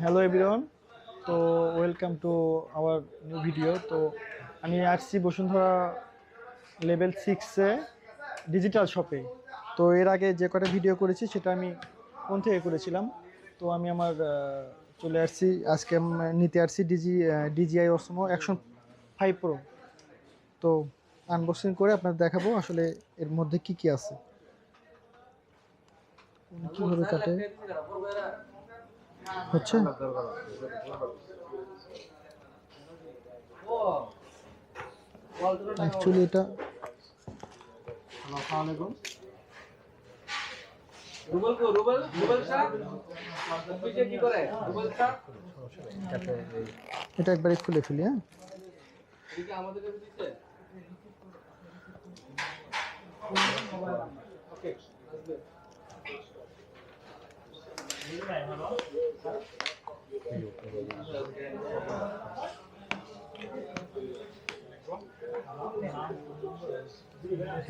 Hello everyone. তো welcome to our new video. তো আমি আসছি বসুন্ধরা লেভেল 6-এ ডিজিটাল শপে। তো এর আগে যে কটা ভিডিও করেছি সেটা আমি ফোন থেকে করেছিলাম। তো আমি আমার চলে আসছি আজকে নিতে আসছি ডিজিআই অসমো অ্যাকশন 5 প্রো। তো আনবক্সিং করে আপনাদের দেখাবো আসলে এর মধ্যে কি কি আছে, কীভাবে কাটে হচ্ছে। অ্যাকচুয়ালি এটা এটা একবারে খুলে ফেলি। হ্যাঁ,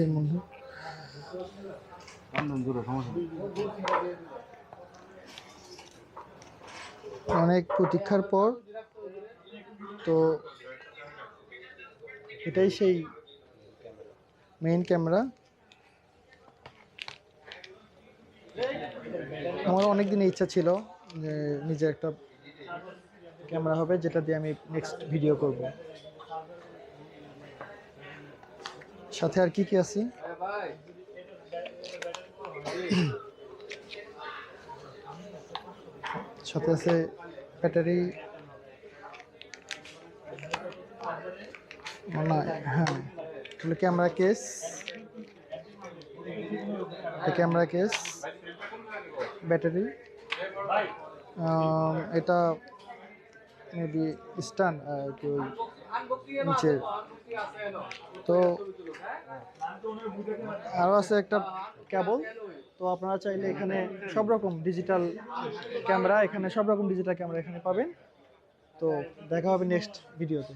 এর মধ্যে অনেক প্রতীক্ষার পর তো এটাই সেই মেইন ক্যামেরা। আমার অনেক দিনের ইচ্ছা ছিল যে নিজের একটা ক্যামেরা হবে যেটা দিয়ে আমি নেক্সট ভিডিও করব। সাথে আর কি কি আছে, সাথে আছে ব্যাটারি, না হ্যাঁ তাহলে camera case, camera case, battery, এটা মেবি স্ট্যান্ড কি ওই নিচে। তো আরও আছে একটা কেবল। তো আপনারা চাইলে এখানে সব রকম ডিজিটাল ক্যামেরা এখানে পাবেন। তো দেখা হবে নেক্সট ভিডিওতে।